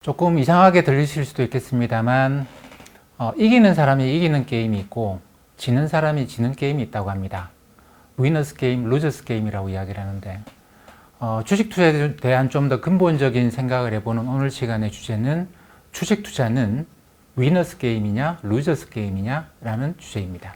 조금 이상하게 들리실 수도 있겠습니다만 이기는 사람이 이기는 게임이 있고 지는 사람이 지는 게임이 있다고 합니다. 위너스 게임, 루저스 게임이라고 이야기를 하는데 주식 투자에 대한 좀 더 근본적인 생각을 해보는 오늘 시간의 주제는 주식 투자는 위너스 게임이냐 루저스 게임이냐 라는 주제입니다.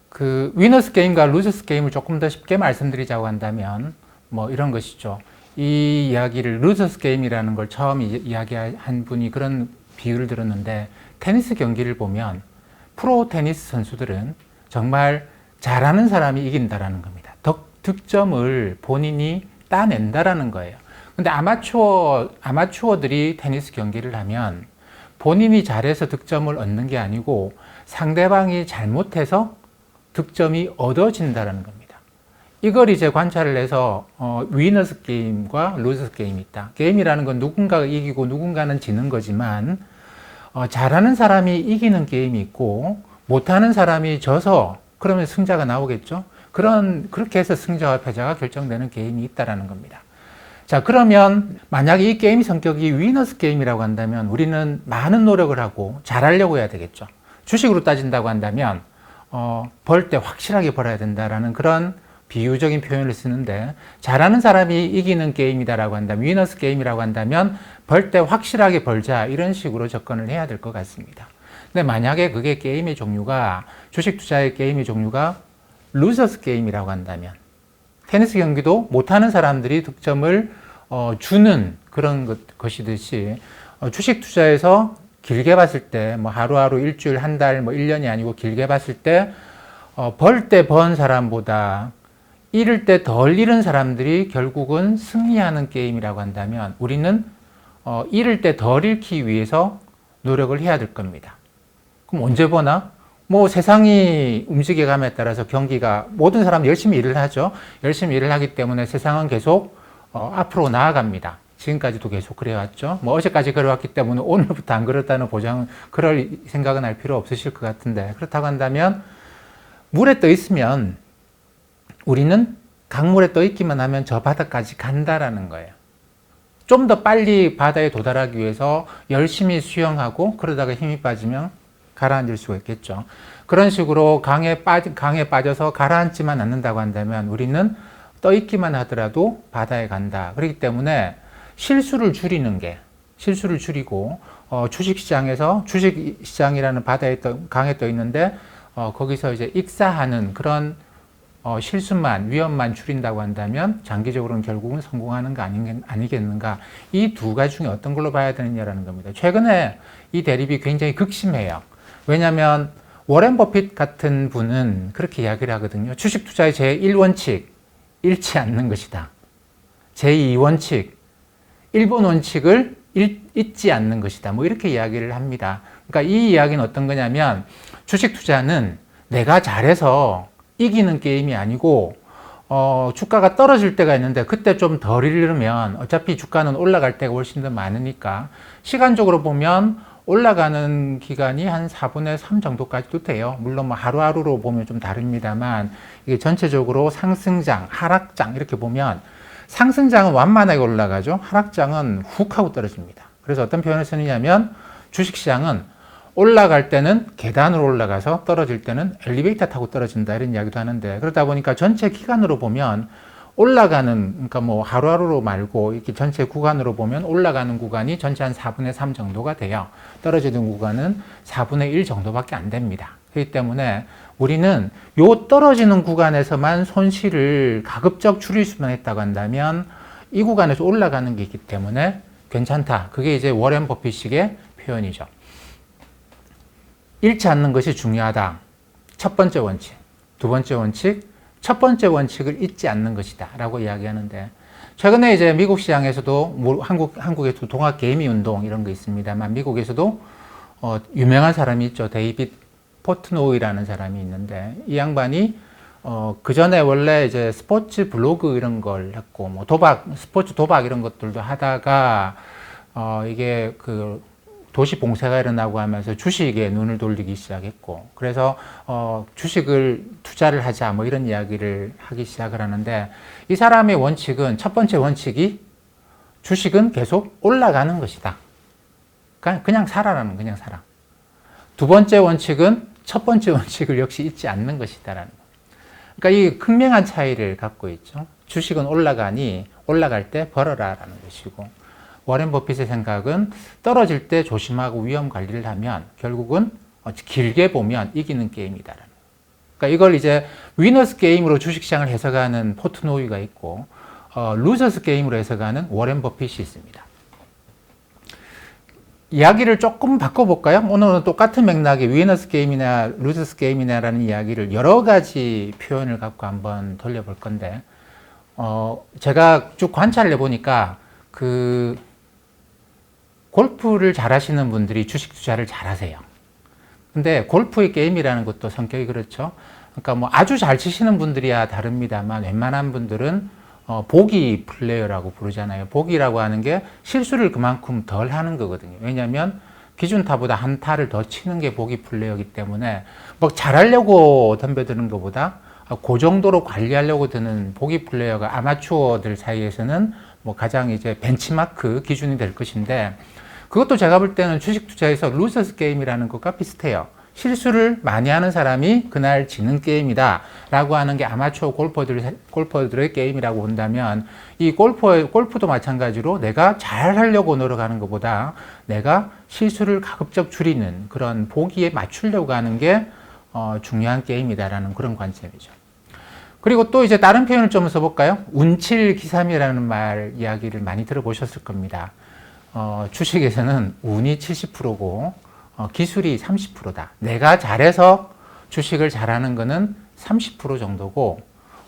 그 위너스 게임과 루저스 게임을 조금 더 쉽게 말씀드리자고 한다면 뭐 이런 것이죠. 이 이야기를 루저스 게임이라는 걸 처음 이야기한 분이 그런 비유를 들었는데, 테니스 경기를 보면 프로 테니스 선수들은 정말 잘하는 사람이 이긴다라는 겁니다. 득점을 본인이 따낸다라는 거예요. 근데 아마추어들이 테니스 경기를 하면 본인이 잘해서 득점을 얻는 게 아니고 상대방이 잘못해서 득점이 얻어진다라는 겁니다. 이걸 이제 관찰을 해서 위너스 게임과 루저스 게임이 있다. 게임이라는 건 누군가가 이기고 누군가는 지는 거지만 잘하는 사람이 이기는 게임이 있고 못하는 사람이 져서 그러면 승자가 나오겠죠. 그렇게 해서 승자와 패자가 결정되는 게임이 있다라는 겁니다. 자, 그러면 만약에 이 게임 성격이 위너스 게임이라고 한다면 우리는 많은 노력을 하고 잘하려고 해야 되겠죠. 주식으로 따진다고 한다면 벌 때 확실하게 벌어야 된다라는 그런 비유적인 표현을 쓰는데, 잘하는 사람이 이기는 게임이다라고 한다면, 위너스 게임이라고 한다면 벌 때 확실하게 벌자, 이런 식으로 접근을 해야 될 것 같습니다. 근데 만약에 그게 게임의 종류가, 주식 투자의 게임의 종류가 루저스 게임이라고 한다면, 테니스 경기도 못하는 사람들이 득점을 주는 그런 것이듯이 주식 투자에서 길게 봤을 때 뭐 하루하루, 일주일, 한 달, 뭐 1년이 아니고 길게 봤을 때 벌 때 번 사람보다 잃을 때 덜 잃은 사람들이 결국은 승리하는 게임이라고 한다면 우리는 잃을 때 덜 잃기 위해서 노력을 해야 될 겁니다. 그럼 언제 보나? 뭐 세상이 움직여감에 따라서 경기가, 모든 사람 열심히 일을 하죠. 열심히 일을 하기 때문에 세상은 계속 앞으로 나아갑니다. 지금까지도 계속 그래왔죠. 뭐 어제까지 그래왔기 때문에 오늘부터 안 그렇다는 보장은, 그럴 생각은 할 필요 없으실 것 같은데, 그렇다고 한다면 물에 떠 있으면 우리는 강물에 떠 있기만 하면 저 바다까지 간다라는 거예요. 좀 더 빨리 바다에 도달하기 위해서 열심히 수영하고 그러다가 힘이 빠지면 가라앉을 수가 있겠죠. 그런 식으로 강에 빠져서 가라앉지만 않는다고 한다면 우리는 떠 있기만 하더라도 바다에 간다. 그렇기 때문에 실수를 줄이고 주식시장에서, 주식시장이라는 강에 떠 있는데 거기서 이제 익사하는 그런 실수만, 위험만 줄인다고 한다면 장기적으로는 결국은 성공하는 거 아니겠는가. 이 두 가지 중에 어떤 걸로 봐야 되느냐라는 겁니다. 최근에 이 대립이 굉장히 극심해요. 왜냐하면 워렌 버핏 같은 분은 그렇게 이야기를 하거든요. 주식 투자의 제1원칙, 잃지 않는 것이다. 제2원칙, 1번 원칙을 잊지 않는 것이다. 뭐 이렇게 이야기를 합니다. 그러니까 이 이야기는 어떤 거냐면, 주식 투자는 내가 잘해서 이기는 게임이 아니고 주가가 떨어질 때가 있는데 그때 좀 덜 잃으면 어차피 주가는 올라갈 때가 훨씬 더 많으니까 시간적으로 보면 올라가는 기간이 한 4분의 3 정도까지도 돼요. 물론 뭐 하루하루로 보면 좀 다릅니다만, 이게 전체적으로 상승장, 하락장 이렇게 보면 상승장은 완만하게 올라가죠. 하락장은 훅 하고 떨어집니다. 그래서 어떤 표현을 쓰느냐면, 주식시장은 올라갈 때는 계단으로 올라가서 떨어질 때는 엘리베이터 타고 떨어진다, 이런 이야기도 하는데, 그러다 보니까 전체 기간으로 보면 올라가는, 그러니까 뭐 하루하루로 말고 이렇게 전체 구간으로 보면 올라가는 구간이 전체 한 4분의 3 정도가 돼요. 떨어지는 구간은 4분의 1 정도밖에 안 됩니다. 그렇기 때문에 우리는 요 떨어지는 구간에서만 손실을 가급적 줄일 수만 했다고 한다면 이 구간에서 올라가는 게 있기 때문에 괜찮다. 그게 이제 워렌 버핏식의 표현이죠. 잃지 않는 것이 중요하다. 첫 번째 원칙. 두 번째 원칙. 첫 번째 원칙을 잊지 않는 것이다 라고 이야기하는데, 최근에 이제 미국 시장에서도, 한국에도 동학개미 운동 이런 거 있습니다만, 미국에서도 유명한 사람이 있죠. 데이빗 포트노이라는 사람이 있는데, 이 양반이 그 전에 원래 이제 스포츠 블로그 이런 걸 했고, 뭐 스포츠 도박 이런 것들도 하다가 이게 그 도시 봉쇄가 일어나고 하면서 주식에 눈을 돌리기 시작했고, 그래서 주식을 투자를 하자, 뭐 이런 이야기를 하기 시작을 하는데, 이 사람의 원칙은, 첫 번째 원칙이 주식은 계속 올라가는 것이다. 그냥 살아라는, 그냥 살아. 두 번째 원칙은 첫 번째 원칙을 역시 잊지 않는 것이다라는 거. 그러니까 이 극명한 차이를 갖고 있죠. 주식은 올라가니 올라갈 때 벌어라라는 것이고, 워렌 버핏의 생각은 떨어질 때 조심하고 위험 관리를 하면 결국은 길게 보면 이기는 게임이다라는 거. 그러니까 이걸 이제 위너스 게임으로 주식시장을 해석하는 포트노이가 있고, 루저스 게임으로 해석하는 워렌 버핏이 있습니다. 이야기를 조금 바꿔볼까요? 오늘은 똑같은 맥락의 위너스 게임이나 루저스 게임이나라는 이야기를 여러 가지 표현을 갖고 한번 돌려볼 건데, 제가 쭉 관찰을 해보니까 골프를 잘하시는 분들이 주식 투자를 잘하세요. 근데 골프의 게임이라는 것도 성격이 그렇죠. 그러니까 뭐 아주 잘 치시는 분들이야 다릅니다만 웬만한 분들은 보기 플레이어라고 부르잖아요. 보기라고 하는 게 실수를 그만큼 덜 하는 거거든요. 왜냐하면 기준타보다 한 타를 더 치는 게 보기 플레이어이기 때문에 뭐 잘하려고 덤벼드는 것보다 그 정도로 관리하려고 드는 보기 플레이어가 아마추어들 사이에서는 뭐 가장 이제 벤치마크 기준이 될 것인데, 그것도 제가 볼 때는 주식 투자에서 루저스 게임이라는 것과 비슷해요. 실수를 많이 하는 사람이 그날 지는 게임이다 라고 하는 게 아마추어 골퍼들의 게임이라고 본다면, 이 골프도 마찬가지로 내가 잘 하려고 노력하는 것보다 내가 실수를 가급적 줄이는 그런 보기에 맞추려고 하는 게 중요한 게임이다라는 그런 관점이죠. 그리고 또 이제 다른 표현을 좀 써볼까요? 운칠기삼이라는 말 이야기를 많이 들어보셨을 겁니다. 주식에서는 운이 70%고 기술이 30%다. 내가 잘해서 주식을 잘하는 거는 30% 정도고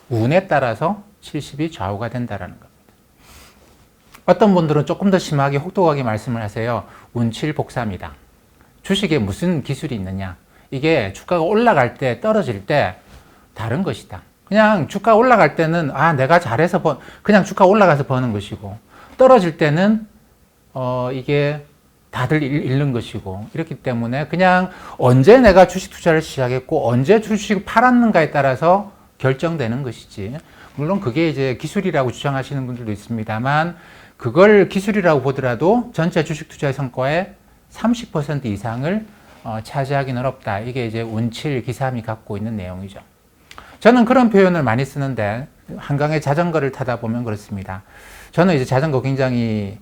운에 따라서 70이 좌우가 된다는 겁니다. 어떤 분들은 조금 더 심하게 혹독하게 말씀을 하세요. 운칠 복삼이다. 주식에 무슨 기술이 있느냐? 이게 주가가 올라갈 때 떨어질 때 다른 것이다. 그냥 주가 올라갈 때는 내가 잘해서 그냥 주가 올라가서 버는 것이고, 떨어질 때는 이게 다들 잃는 것이고, 이렇기 때문에 그냥 언제 내가 주식 투자를 시작했고 언제 주식을 팔았는가에 따라서 결정되는 것이지, 물론 그게 이제 기술이라고 주장하시는 분들도 있습니다만 그걸 기술이라고 보더라도 전체 주식 투자의 성과의 30% 이상을 차지하기는 어렵다. 이게 이제 운칠 기삼이 갖고 있는 내용이죠. 저는 그런 표현을 많이 쓰는데, 한강에 자전거를 타다 보면 그렇습니다. 저는 이제 자전거 굉장히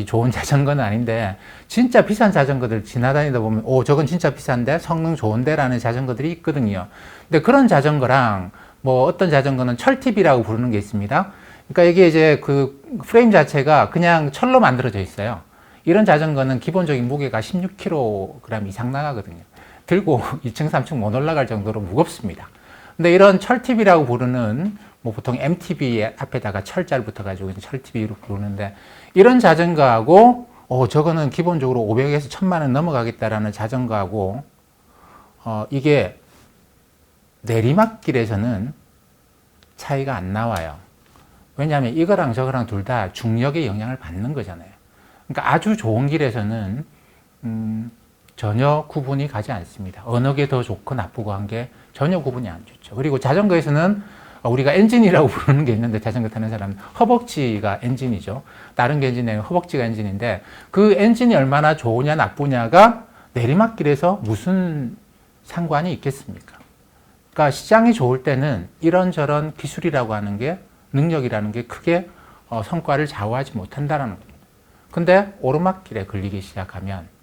좋은 자전거는 아닌데, 진짜 비싼 자전거들 지나다니다 보면, 저건 진짜 비싼데, 성능 좋은데? 라는 자전거들이 있거든요. 근데 그런 자전거랑, 어떤 자전거는 철팁이라고 부르는 게 있습니다. 그러니까 이게 이제 그 프레임 자체가 그냥 철로 만들어져 있어요. 이런 자전거는 기본적인 무게가 16kg 이상 나가거든요. 들고 2층, 3층 못 올라갈 정도로 무겁습니다. 근데 이런 철팁이라고 부르는, 보통 MTB 앞에다가 철자를 붙어가지고 철팁으로 부르는데, 이런 자전거하고, 저거는 기본적으로 500에서 1000만 원 넘어가겠다라는 자전거하고, 이게 내리막길에서는 차이가 안 나와요. 왜냐하면 이거랑 저거랑 둘 다 중력의 영향을 받는 거잖아요. 그러니까 아주 좋은 길에서는, 전혀 구분이 가지 않습니다. 어느 게 더 좋고 나쁘고 한 게 전혀 구분이 안 좋죠. 그리고 자전거에서는 우리가 엔진이라고 부르는 게 있는데, 자전거 타는 사람은 허벅지가 엔진이죠. 다른 게 엔진이 아니고 허벅지가 엔진인데, 그 엔진이 얼마나 좋으냐 나쁘냐가 내리막길에서 무슨 상관이 있겠습니까? 그러니까 시장이 좋을 때는 이런저런 기술이라고 하는 게, 능력이라는 게 크게 성과를 좌우하지 못한다는 겁니다. 근데 오르막길에 걸리기 시작하면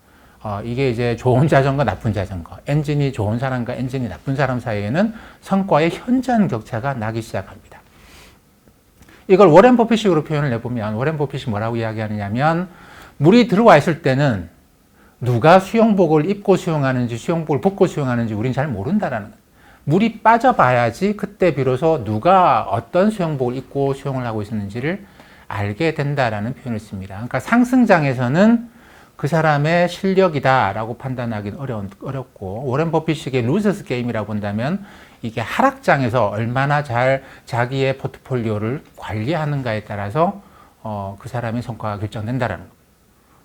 이게 이제 좋은 자전거, 나쁜 자전거, 엔진이 좋은 사람과 엔진이 나쁜 사람 사이에는 성과의 현저한 격차가 나기 시작합니다. 이걸 워렌 버핏식으로 표현을 해보면, 워렌 버핏이 뭐라고 이야기하느냐면, 물이 들어와 있을 때는 누가 수영복을 입고 수영하는지 수영복을 벗고 수영하는지 우린 잘 모른다라는 거예요. 물이 빠져봐야지 그때 비로소 누가 어떤 수영복을 입고 수영을 하고 있었는지를 알게 된다라는 표현을 씁니다. 그러니까 상승장에서는 그 사람의 실력이다라고 판단하기는 어렵고, 워렌 버핏식의 루저스 게임이라고 본다면 이게 하락장에서 얼마나 잘 자기의 포트폴리오를 관리하는가에 따라서 그 사람의 성과가 결정된다라는 겁니다.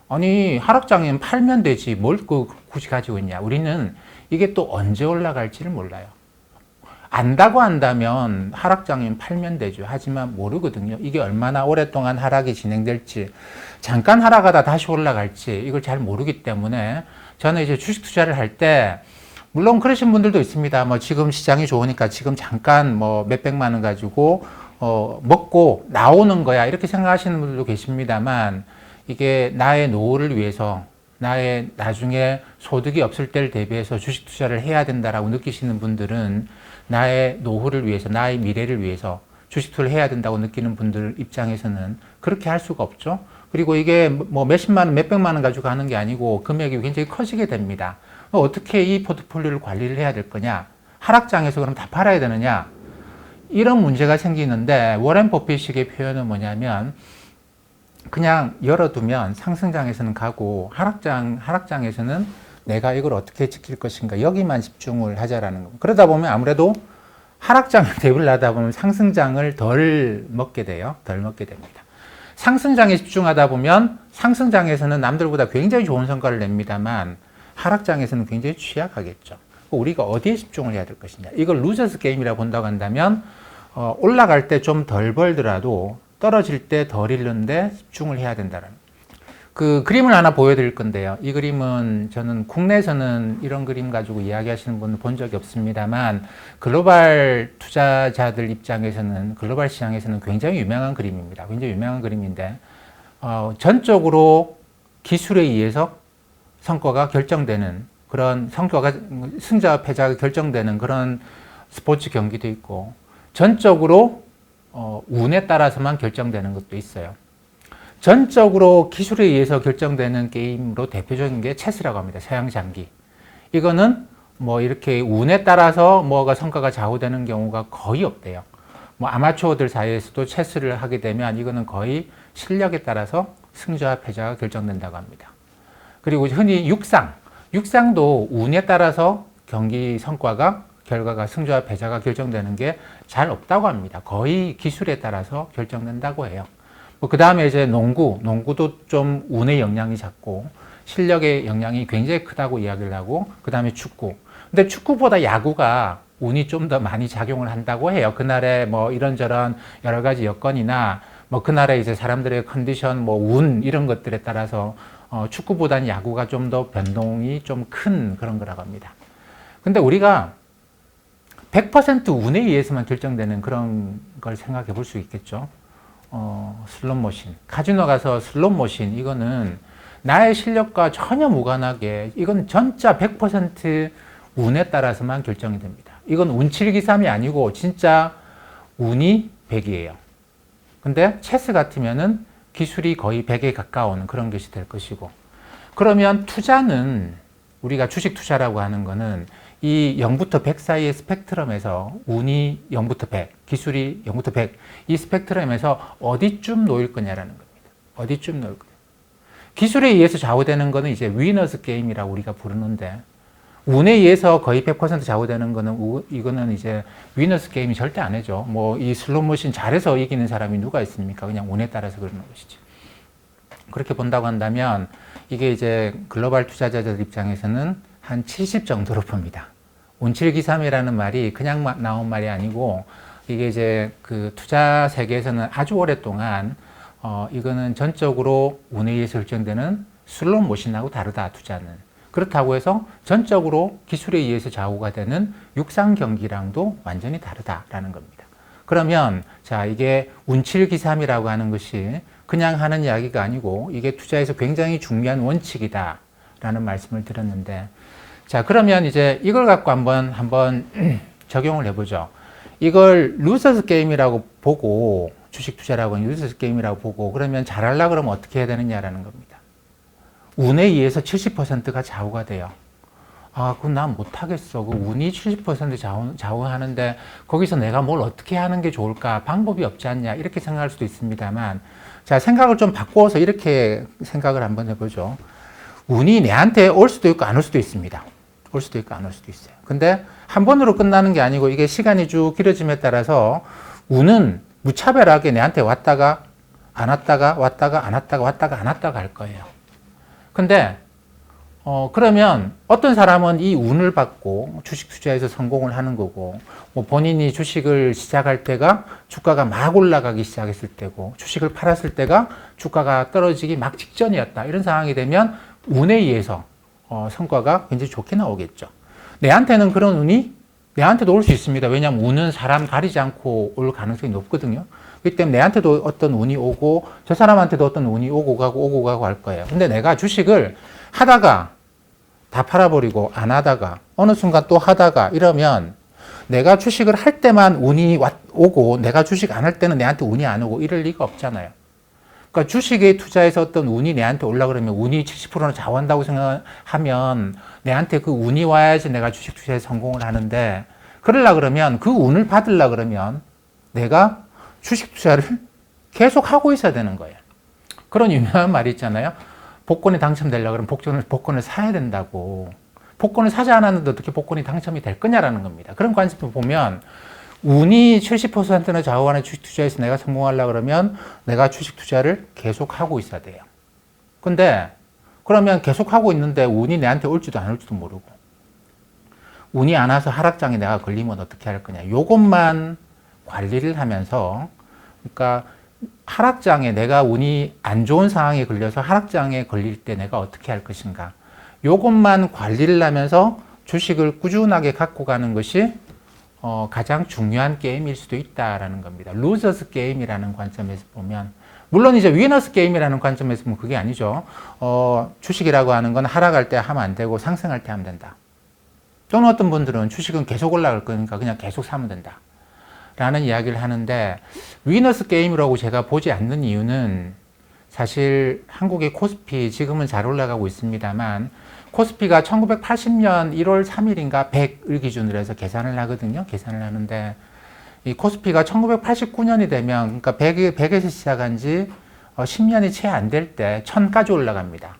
아니, 하락장에는 팔면 되지 뭘 굳이 가지고 있냐. 우리는 이게 또 언제 올라갈지를 몰라요. 안다고 한다면 하락장이면 팔면 되죠. 하지만 모르거든요. 이게 얼마나 오랫동안 하락이 진행될지, 잠깐 하락하다 다시 올라갈지 이걸 잘 모르기 때문에 저는 이제 주식 투자를 할 때, 물론 그러신 분들도 있습니다. 뭐 지금 시장이 좋으니까 지금 잠깐 뭐 몇백만 원 가지고 먹고 나오는 거야 이렇게 생각하시는 분들도 계십니다만, 이게 나의 노후를 위해서, 나의 나중에 소득이 없을 때를 대비해서 주식 투자를 해야 된다라고 느끼시는 분들은, 나의 노후를 위해서, 나의 미래를 위해서 주식 투자를 해야 된다고 느끼는 분들 입장에서는 그렇게 할 수가 없죠. 그리고 이게 뭐 몇십만 원, 몇백만 원 가지고 가는 게 아니고 금액이 굉장히 커지게 됩니다. 어떻게 이 포트폴리오를 관리를 해야 될 거냐? 하락장에서 그럼 다 팔아야 되느냐? 이런 문제가 생기는데, 워렌 버핏식의 표현은 뭐냐면, 그냥 열어두면 상승장에서는 가고 하락장에서는 내가 이걸 어떻게 지킬 것인가, 여기만 집중을 하자라는 겁니다. 그러다 보면 아무래도 하락장을 대비를 하다 보면 상승장을 덜 먹게 돼요. 덜 먹게 됩니다. 상승장에 집중하다 보면 상승장에서는 남들보다 굉장히 좋은 성과를 냅니다만 하락장에서는 굉장히 취약하겠죠. 우리가 어디에 집중을 해야 될 것이냐. 이걸 루저스 게임이라고 본다고 한다면 올라갈 때 좀 덜 벌더라도 떨어질 때 덜 잃는데 집중을 해야 된다는 그 그림을 하나 보여드릴 건데요. 이 그림은 저는 국내에서는 이런 그림 가지고 이야기하시는 분을 본 적이 없습니다만, 글로벌 투자자들 입장에서는, 글로벌 시장에서는 굉장히 유명한 그림입니다. 굉장히 유명한 그림인데, 전적으로 기술에 의해서 성과가 결정되는 그런, 성과가 승자와 패자가 결정되는 그런 스포츠 경기도 있고, 전적으로 운에 따라서만 결정되는 것도 있어요. 전적으로 기술에 의해서 결정되는 게임으로 대표적인 게 체스라고 합니다. 서양 장기. 이거는 뭐 이렇게 운에 따라서 뭐가 성과가 좌우되는 경우가 거의 없대요. 뭐 아마추어들 사이에서도 체스를 하게 되면 이거는 거의 실력에 따라서 승자와 패자가 결정된다고 합니다. 그리고 흔히 육상도 운에 따라서 경기 성과가, 결과가, 승자와 패자가 결정되는 게 잘 없다고 합니다. 거의 기술에 따라서 결정된다고 해요. 그 다음에 이제 농구도 좀 운의 영향이 작고 실력의 영향이 굉장히 크다고 이야기를 하고, 그 다음에 축구. 근데 축구보다 야구가 운이 좀 더 많이 작용을 한다고 해요. 그날의 뭐 이런저런 여러 가지 여건이나 뭐 그날의 이제 사람들의 컨디션, 뭐 운 이런 것들에 따라서 축구보다는 야구가 좀 더 변동이 좀 큰 그런 거라고 합니다. 근데 우리가 100% 운에 의해서만 결정되는 그런 걸 생각해 볼 수 있겠죠. 슬롯머신. 카지노 가서 슬롯머신, 이거는 나의 실력과 전혀 무관하게, 이건 전자 100% 운에 따라서만 결정이 됩니다. 이건 운칠기삼이 아니고 진짜 운이 100이에요. 근데 체스 같으면은 기술이 거의 100에 가까운 그런 것이 될 것이고, 그러면 투자는, 우리가 주식 투자라고 하는 거는 이 0부터 100 사이의 스펙트럼에서 운이 0부터 100, 기술이 0부터 100, 이 스펙트럼에서 어디쯤 놓일 거냐라는 겁니다. 어디쯤 놓일 거냐. 기술에 의해서 좌우되는 거는 이제 위너스 게임이라고 우리가 부르는데, 운에 의해서 거의 100% 좌우되는 거는, 이거는 이제 위너스 게임이 절대 안 해죠. 뭐 이 슬롯머신 잘해서 이기는 사람이 누가 있습니까? 그냥 운에 따라서 그러는 것이지. 그렇게 본다고 한다면 이게 이제 글로벌 투자자들 입장에서는 한 70 정도로 봅니다. 운칠기삼이라는 말이 그냥 나온 말이 아니고, 이게 이제 그 투자 세계에서는 아주 오랫동안 이거는 전적으로 운에 의해서 결정되는 슬롯머신하고 다르다, 투자는. 그렇다고 해서 전적으로 기술에 의해서 좌우가 되는 육상 경기랑도 완전히 다르다라는 겁니다. 그러면 자, 이게 운칠기삼이라고 하는 것이 그냥 하는 이야기가 아니고 이게 투자에서 굉장히 중요한 원칙이다라는 말씀을 드렸는데, 자, 그러면 이제 이걸 갖고 한번 적용을 해보죠. 이걸 루저스 게임이라고 보고, 주식 투자라고 하는 루저스 게임이라고 보고, 그러면 잘하려고 그러면 어떻게 해야 되느냐라는 겁니다. 운에 의해서 70%가 좌우가 돼요. 아, 그건 난 못하겠어. 그 운이 70% 좌우하는데 거기서 내가 뭘 어떻게 하는 게 좋을까? 방법이 없지 않냐? 이렇게 생각할 수도 있습니다만, 자, 생각을 좀 바꿔서 이렇게 생각을 한번 해보죠. 운이 내한테 올 수도 있고 안 올 수도 있습니다. 올 수도 있고 안 올 수도 있어요. 근데 한 번으로 끝나는 게 아니고 이게 시간이 쭉 길어짐에 따라서 운은 무차별하게 내한테 왔다가 안 왔다가 왔다가 안 왔다가 왔다가 안 왔다가 할 거예요. 근데 그러면 어떤 사람은 이 운을 받고 주식 투자에서 성공을 하는 거고, 뭐 본인이 주식을 시작할 때가 주가가 막 올라가기 시작했을 때고, 주식을 팔았을 때가 주가가 떨어지기 막 직전이었다. 이런 상황이 되면 운에 의해서 성과가 굉장히 좋게 나오겠죠. 내한테는 그런 운이 내한테도 올 수 있습니다. 왜냐하면 운은 사람 가리지 않고 올 가능성이 높거든요. 그렇기 때문에 내한테도 어떤 운이 오고 저 사람한테도 어떤 운이 오고 가고 할 거예요. 근데 내가 주식을 하다가 다 팔아버리고 안 하다가 어느 순간 또 하다가 이러면 내가 주식을 할 때만 운이 오고 내가 주식 안 할 때는 내한테 운이 안 오고 이럴 리가 없잖아요. 그러니까 주식에 투자해서 어떤 운이 내한테 올라 그러면 운이 70%나 좌우한다고 생각하면 내한테 그 운이 와야지 내가 주식 투자에 성공을 하는데, 그러려 그러면 그 운을 받으려 그러면 내가 주식 투자를 계속 하고 있어야 되는 거예요. 그런 유명한 말이 있잖아요. 복권에 당첨되려고 그러면 복권을 사야 된다고. 복권을 사지 않았는데 어떻게 복권이 당첨이 될 거냐라는 겁니다. 그런 관점을 보면 운이 70%나 좌우하는 주식 투자에서 내가 성공하려고 그러면 내가 주식 투자를 계속 하고 있어야 돼요. 근데 그러면 계속 하고 있는데 운이 내한테 올지도 안 올지도 모르고, 운이 안 와서 하락장에 내가 걸리면 어떻게 할 거냐. 요것만 관리를 하면서, 그러니까 하락장에 내가 운이 안 좋은 상황에 걸려서 하락장에 걸릴 때 내가 어떻게 할 것인가. 요것만 관리를 하면서 주식을 꾸준하게 갖고 가는 것이 가장 중요한 게임일 수도 있다라는 겁니다. 루저스 게임이라는 관점에서 보면, 물론 이제 위너스 게임이라는 관점에서 보면 그게 아니죠. 주식이라고 하는 건 하락할 때 하면 안 되고 상승할 때 하면 된다. 또는 어떤 분들은 주식은 계속 올라갈 거니까 그냥 계속 사면 된다 라는 이야기를 하는데, 위너스 게임이라고 제가 보지 않는 이유는 사실 한국의 코스피 지금은 잘 올라가고 있습니다만, 코스피가 1980년 1월 3일인가 100을 기준으로 해서 계산을 하거든요. 계산을 하는데, 이 코스피가 1989년이 되면, 그러니까 100에서 시작한 지 10년이 채 안 될 때 1000까지 올라갑니다.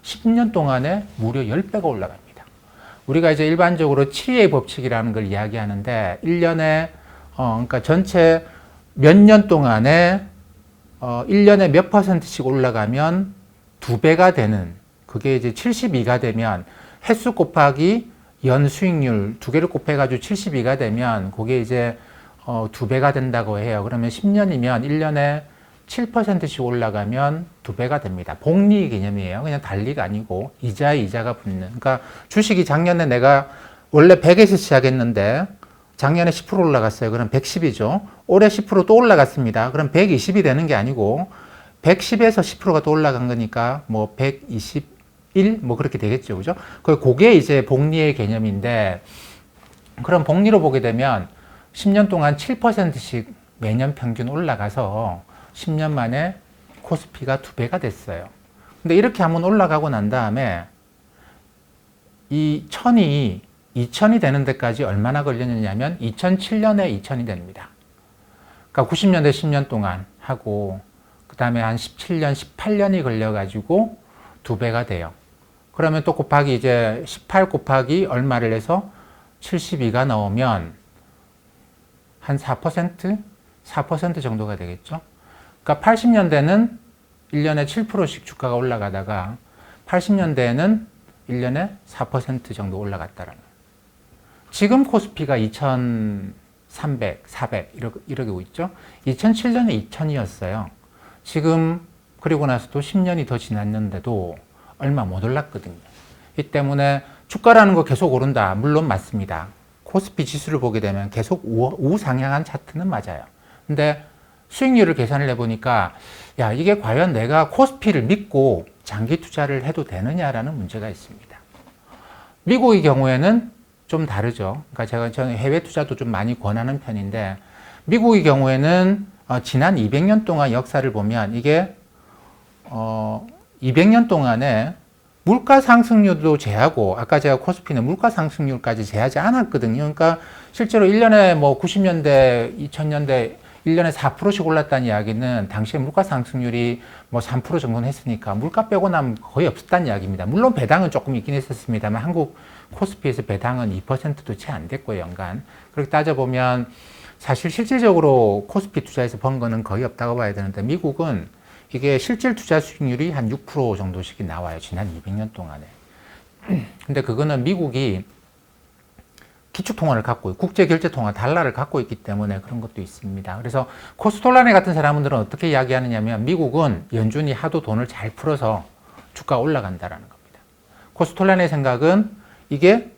10년 동안에 무려 10배가 올라갑니다. 우리가 이제 일반적으로 치의 법칙이라는 걸 이야기하는데, 1년에 그러니까 전체 몇 년 동안에 1년에 몇 %씩 올라가면 2배가 되는, 그게 이제 72가 되면 횟수 곱하기 연 수익률 두 개를 곱해가지고 72가 되면 그게 이제 2배가 된다고 해요. 그러면 10년이면 1년에 7%씩 올라가면 2배가 됩니다. 복리 개념이에요. 그냥 달리가 아니고 이자에 이자가 붙는. 그러니까 주식이 작년에 내가 원래 100에서 시작했는데 작년에 10% 올라갔어요. 그럼 110이죠. 올해 10% 또 올라갔습니다. 그럼 120이 되는 게 아니고 110에서 10%가 또 올라간 거니까 뭐 121 뭐 그렇게 되겠죠. 그죠? 그게 이제 복리의 개념인데, 그럼 복리로 보게 되면 10년 동안 7%씩 매년 평균 올라가서 10년 만에 코스피가 2배가 됐어요. 근데 이렇게 한번 올라가고 난 다음에 이 1000이 2000이 되는 데까지 얼마나 걸렸느냐면 2007년에 2000이 됩니다. 그러니까 90년대 10년 동안 하고 그 다음에 한 17년, 18년이 걸려가지고 2배가 돼요. 그러면 또 곱하기 이제 18 곱하기 얼마를 해서 72가 나오면 한 4%? 4% 정도가 되겠죠. 그러니까 80년대는 1년에 7%씩 주가가 올라가다가 80년대에는 1년에 4% 정도 올라갔다라는 거예요. 지금 코스피가 2300, 400 이렇게 오고 있죠. 2007년에 2000이었어요. 지금 그리고 나서도 10년이 더 지났는데도 얼마 못 올랐거든요. 이 때문에 주가라는 거 계속 오른다. 물론 맞습니다. 코스피 지수를 보게 되면 계속 우상향한 차트는 맞아요. 근데 수익률을 계산을 해보니까 야, 이게 과연 내가 코스피를 믿고 장기 투자를 해도 되느냐라는 문제가 있습니다. 미국의 경우에는 좀 다르죠. 그러니까 저는 해외 투자도 좀 많이 권하는 편인데, 미국의 경우에는 지난 200년 동안 역사를 보면 이게 200년 동안에 물가 상승률도 제하고, 아까 제가 코스피는 물가 상승률까지 제하지 않았거든요. 그러니까 실제로 1년에 뭐 90년대, 2000년대 1년에 4%씩 올랐다는 이야기는 당시에 물가 상승률이 뭐 3% 정도는 했으니까 물가 빼고 나면 거의 없었다는 이야기입니다. 물론 배당은 조금 있긴 했었습니다만 한국 코스피에서 배당은 2%도 채 안 됐고요, 연간. 그렇게 따져보면 사실 실질적으로 코스피 투자에서 번 거는 거의 없다고 봐야 되는데, 미국은 이게 실질 투자 수익률이 한 6% 정도씩 나와요. 지난 200년 동안에. 근데 그거는 미국이 기축통화를 갖고 국제결제통화 달러를 갖고 있기 때문에 그런 것도 있습니다. 그래서 코스톨라네 같은 사람들은 어떻게 이야기하느냐면 미국은 연준이 하도 돈을 잘 풀어서 주가가 올라간다라는 겁니다. 코스톨라네 생각은 이게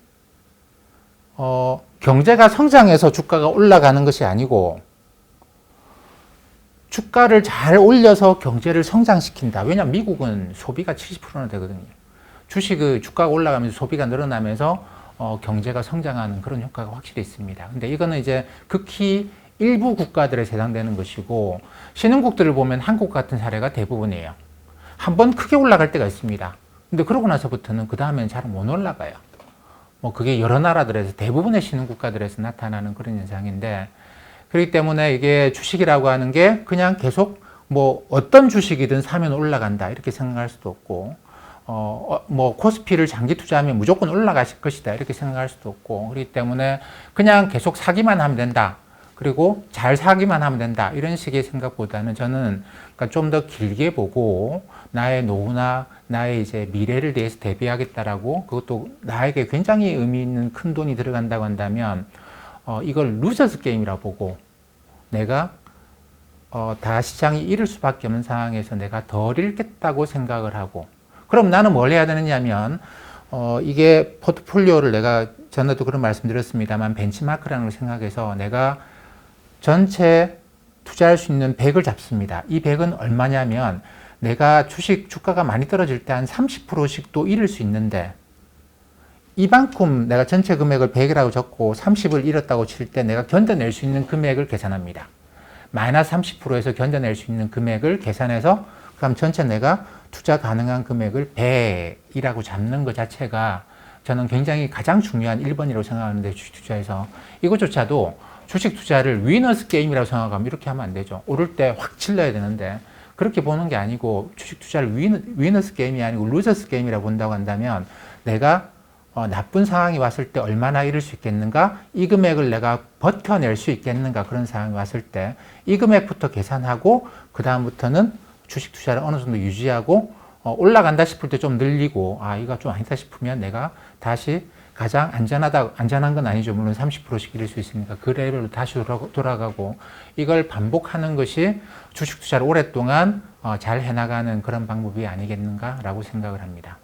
경제가 성장해서 주가가 올라가는 것이 아니고 주가를 잘 올려서 경제를 성장시킨다. 왜냐하면 미국은 소비가 70%나 되거든요. 주식의 주가가 올라가면서 소비가 늘어나면서 경제가 성장하는 그런 효과가 확실히 있습니다. 근데 이거는 이제 극히 일부 국가들에 해당되는 것이고 신흥국들을 보면 한국 같은 사례가 대부분이에요. 한번 크게 올라갈 때가 있습니다. 근데 그러고 나서부터는 그 다음에는 잘 못 올라가요. 뭐 그게 여러 나라들에서 대부분의 신흥국가들에서 나타나는 그런 현상인데 그렇기 때문에 이게 주식이라고 하는 게 그냥 계속 뭐 어떤 주식이든 사면 올라간다 이렇게 생각할 수도 없고 뭐 코스피를 장기 투자하면 무조건 올라가실 것이다 이렇게 생각할 수도 없고 그렇기 때문에 그냥 계속 사기만 하면 된다 그리고 잘 사기만 하면 된다 이런 식의 생각보다는 저는 그러니까 좀 더 길게 보고 나의 노후나 나의 이제 미래를 대해서 대비하겠다라고 그것도 나에게 굉장히 의미 있는 큰 돈이 들어간다고 한다면 이걸 루저스 게임이라 보고 내가 다 시장이 잃을 수밖에 없는 상황에서 내가 덜 잃겠다고 생각을 하고 그럼 나는 뭘 해야 되느냐면 이게 포트폴리오를 내가 전에도 그런 말씀 드렸습니다만 벤치마크라는 걸 생각해서 내가 전체 투자할 수 있는 100을 잡습니다. 이 100은 얼마냐면 내가 주식 주가가 많이 떨어질 때 한 30%씩 또 잃을 수 있는데 이만큼 내가 전체 금액을 100이라고 적고 30을 잃었다고 칠 때 내가 견뎌낼 수 있는 금액을 계산합니다. 마이너스 30%에서 견뎌낼 수 있는 금액을 계산해서 그럼 전체 내가 투자 가능한 금액을 100이라고 잡는 것 자체가 저는 굉장히 가장 중요한 1번이라고 생각하는데 주식 투자에서 이것조차도 주식 투자를 위너스 게임이라고 생각하면 이렇게 하면 안 되죠. 오를 때 확 질러야 되는데 그렇게 보는 게 아니고 주식 투자를 위너스 게임이 아니고 루저스 게임이라고 본다고 한다면 내가 나쁜 상황이 왔을 때 얼마나 잃을 수 있겠는가? 이 금액을 내가 버텨낼 수 있겠는가? 그런 상황이 왔을 때 이 금액부터 계산하고 그 다음부터는 주식 투자를 어느 정도 유지하고 올라간다 싶을 때 좀 늘리고 이거 좀 아니다 싶으면 내가 다시 가장 안전한 건 아니죠. 물론 30%씩 잃을 수 있으니까 그 레벨로 다시 돌아가고 이걸 반복하는 것이 주식 투자를 오랫동안 잘 해나가는 그런 방법이 아니겠는가라고 생각을 합니다.